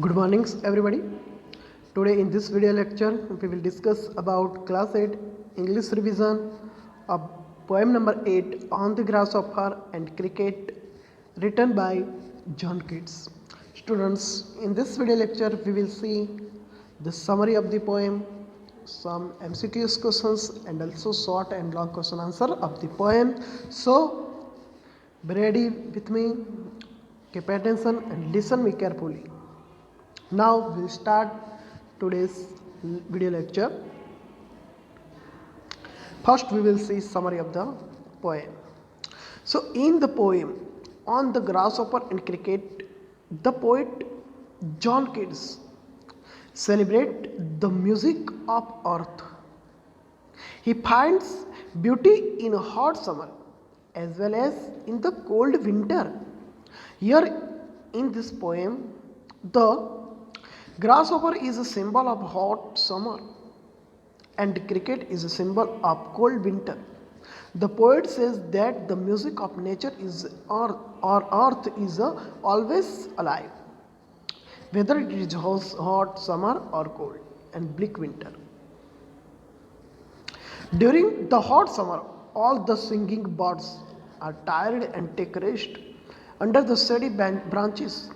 Good mornings everybody. Today in this video lecture we will discuss about class 8 English revision of poem number 8 on the grasshopper and cricket written by John Keats. Students, in this video lecture we will see the summary of the poem, some MCQs questions and also short and long question answer of the poem. So be ready with me, keep attention and listen me carefully. Now we'll start today's video lecture. First we will see summary of the poem. So in the poem on the grasshopper and cricket, the poet John Keats celebrates the music of earth. He finds beauty in a hot summer as well as in the cold winter. Here in this poem, the grasshopper is a symbol of hot summer and cricket is a symbol of cold winter. The poet says that the music of nature is earth is always alive, whether it is hot summer or cold and bleak winter. During the hot summer, all the singing birds are tired and take rest under the shady branches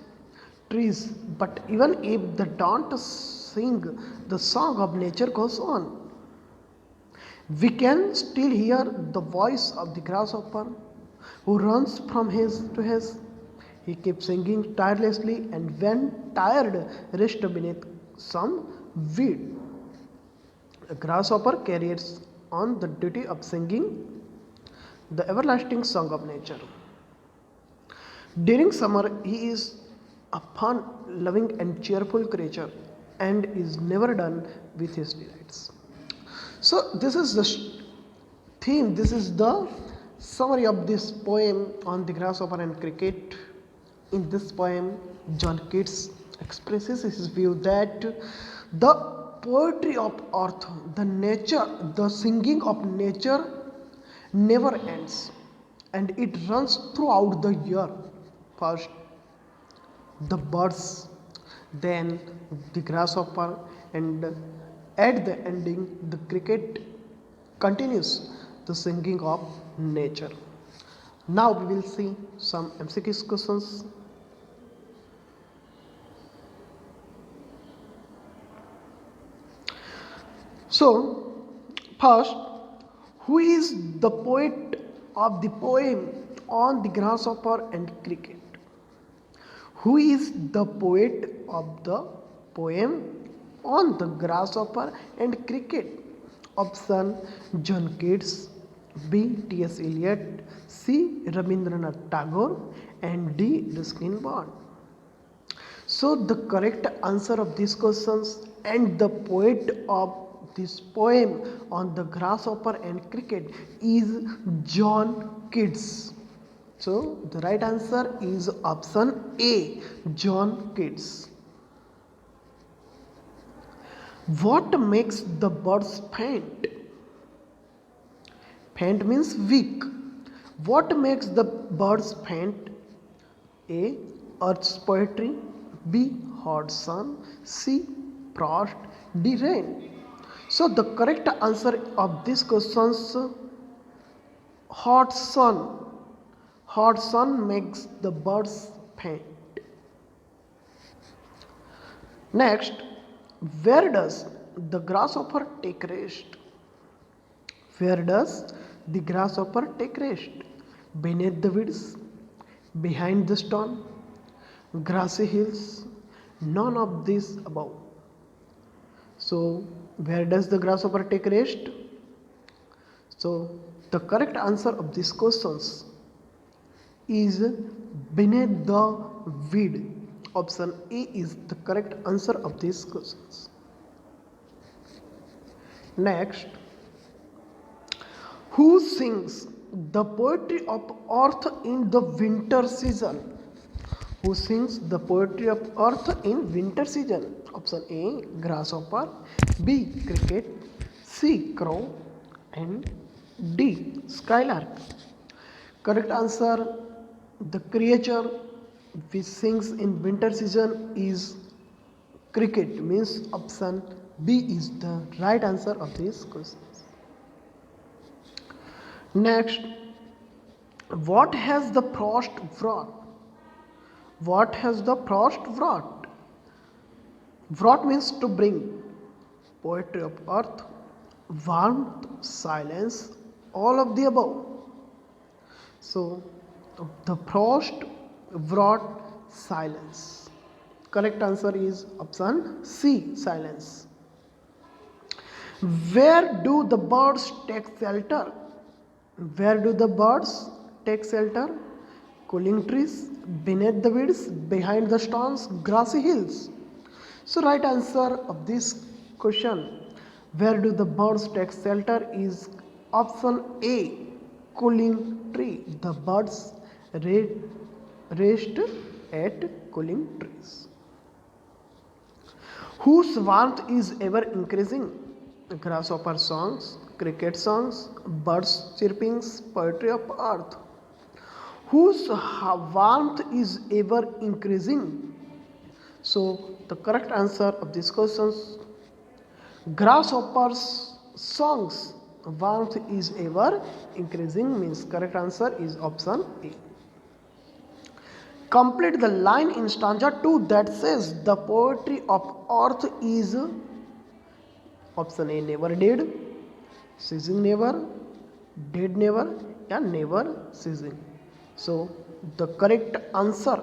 trees, but even if they don't sing, the song of nature goes on. We can still hear the voice of the grasshopper who runs from his to his. He keeps singing tirelessly and when tired rests beneath some weed. A grasshopper carries on the duty of singing the everlasting song of nature. During summer, he is a fun, loving and cheerful creature and is never done with his delights. So this is the theme, this is the summary of this poem on the grasshopper and cricket. In this poem, John Keats expresses his view that the poetry of earth, the nature, the singing of nature never ends and it runs throughout the year. First the birds, then the grasshopper, and at the ending the cricket continues the singing of nature. Now we will see some MCQ questions. So first, who is the poet of the poem on the grasshopper and cricket? Who is the poet of the poem on the grasshopper and cricket? Option: John Keats, B. T.S. Eliot, C. Rabindranath Tagore, and D. Ruskin Bond. So the correct answer of these questions and the poet of this poem on the grasshopper and cricket is John Keats. So the right answer is option A, John Keats. What makes the birds faint? Faint means weak. What makes the birds faint? A. Earth's poetry, B. Hot sun, C. Frost, D. Rain. So the correct answer of these questions, hot sun. Hot sun makes the birds faint. Next, where does the grasshopper take rest? Where does the grasshopper take rest? Beneath the weeds, behind the stone, grassy hills, none of these above. So, where does the grasshopper take rest? So, the correct answer of these questions is beneath the weed. Option A is the correct answer of these questions. Next, who sings the poetry of earth in the winter season? Who sings the poetry of earth in winter season? Option A, grasshopper, B, cricket, C, crow, and D, skylark. Correct answer, the creature which sings in winter season is cricket means option B is the right answer of this question. Next, what has the frost brought? What has the frost brought? Brought means to bring. Poetry of earth, warmth, silence, all of the above. So, the frost brought silence. Correct answer is option C, silence. Where do the birds take shelter? Where do the birds take shelter? Cooling trees, beneath the weeds, behind the stones, grassy hills. So right answer of this question, where do the birds take shelter, is option A, cooling tree. The birds rest at cooling trees. Whose warmth is ever increasing? Grasshopper songs, cricket songs, birds chirpings, poetry of earth. Whose warmth is ever increasing? So the correct answer of this question, grasshoppers songs warmth is ever increasing, means correct answer is option A. Complete the line in stanza 2 that says the poetry of earth is option A, never dead, ceasing never, dead never, and never ceasing. So the correct answer,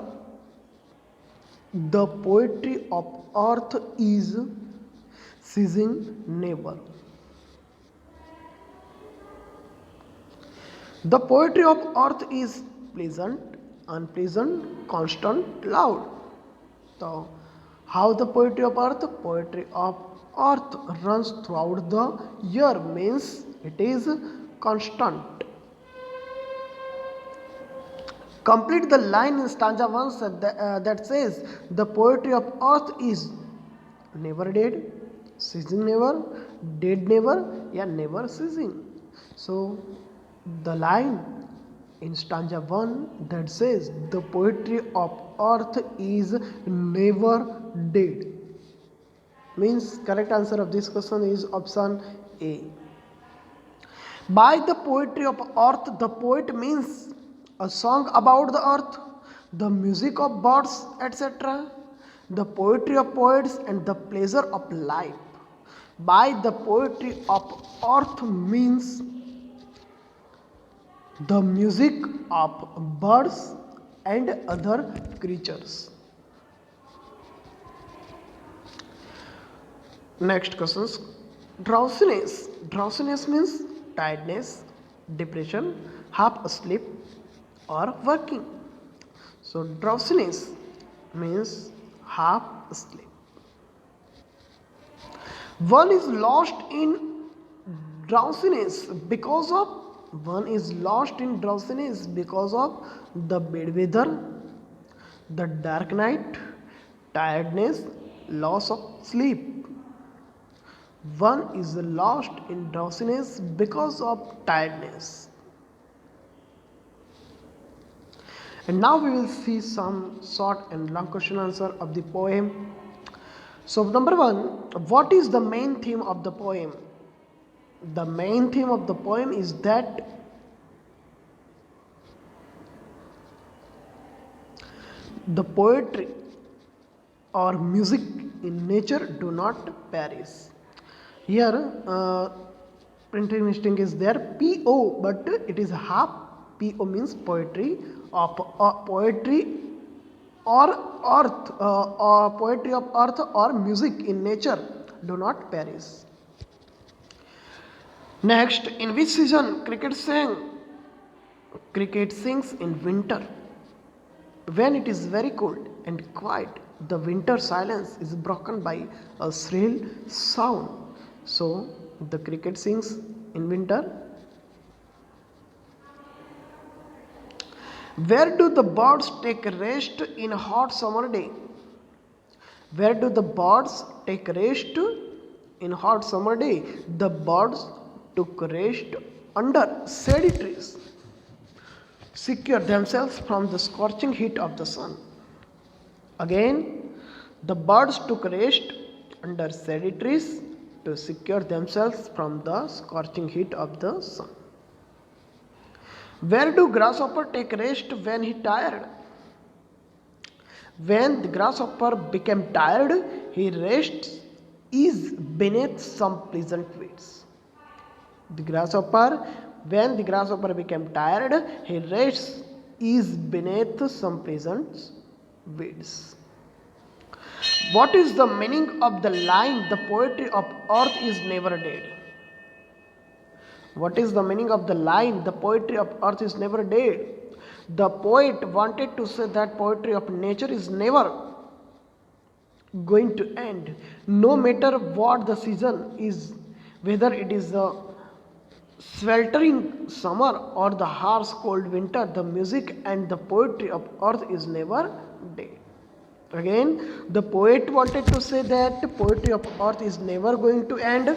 the poetry of earth is ceasing never. The poetry of earth is pleasant, unpleasant, constant, loud. So, how the poetry of earth? Poetry of earth runs throughout the year, means it is constant. Complete the line in stanza 1 that says the poetry of earth is never dead, ceasing never, dead never, and never ceasing. So the line in stanza 1 that says the poetry of earth is never dead, means correct answer of this question is option A. By the poetry of earth, the poet means a song about the earth, the music of birds, etc., the poetry of poets, and the pleasure of life. By the poetry of earth means the music of birds and other creatures. Next questions. Drowsiness. Drowsiness means tiredness, depression, half asleep, or working. So drowsiness means half asleep. One is lost in drowsiness because of the bad weather, the dark night, tiredness, loss of sleep. One is lost in drowsiness because of tiredness. And now we will see some short and long question answer of the poem. So number 1, what is the main theme of the poem? The main theme of the poem is that the poetry or music in nature do not perish. Here printing mistake is there, PO, but it is half. PO means poetry of poetry or earth, or poetry of earth or music in nature do not perish. Next, in which season cricket sang? Cricket sings in winter. When it is very cold and quiet, the winter silence is broken by a shrill sound. So, the cricket sings in winter. Where do the birds take rest in a hot summer day? Where do the birds take rest in hot summer day? The birds took rest under shady trees, secure themselves from the scorching heat of the sun. Again, The birds took rest under shady trees to secure themselves from the scorching heat of the sun. Where do grasshopper take rest when he tired? When the grasshopper became tired, he rests is beneath some pleasant weeds. The grasshopper, when the grasshopper became tired, he rests is beneath some pleasant weeds. What is the meaning of the line, the poetry of earth is never dead? What is the meaning of the line, the poetry of earth is never dead? The poet wanted to say that poetry of nature is never going to end. No matter what the season is, whether it is the sweltering summer or the harsh cold winter, the music and the poetry of earth is never dead. Again, the poet wanted to say that the poetry of earth is never going to end.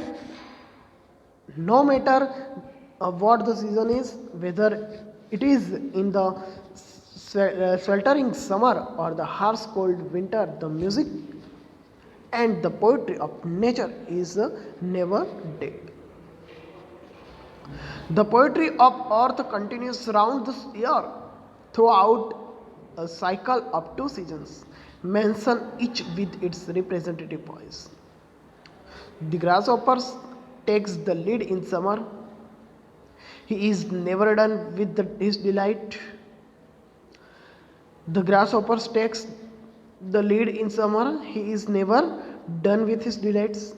No matter what the season is, whether it is in the sweltering summer or the harsh cold winter, the music and the poetry of nature is never dead. The poetry of earth continues round the year throughout a cycle of 2 seasons. Mention each with its representative voice. The grasshopper takes the lead in summer. He is never done with his delight. The grasshopper takes the lead in summer. He is never done with his delights.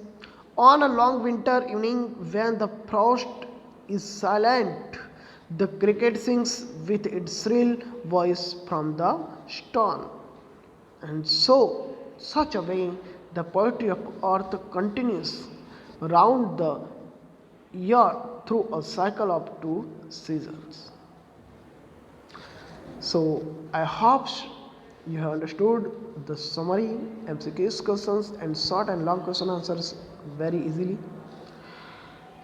On a long winter evening, when the frost is silent, the cricket sings with its shrill voice from the stone. And so, such a way, the poetry of earth continues round the year through a cycle of 2 seasons. So, I hope you have understood the summary, MCQs questions, and short and long question answers very easily.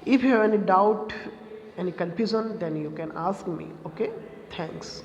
If you have any doubt, any confusion, then you can ask me. Okay, thanks.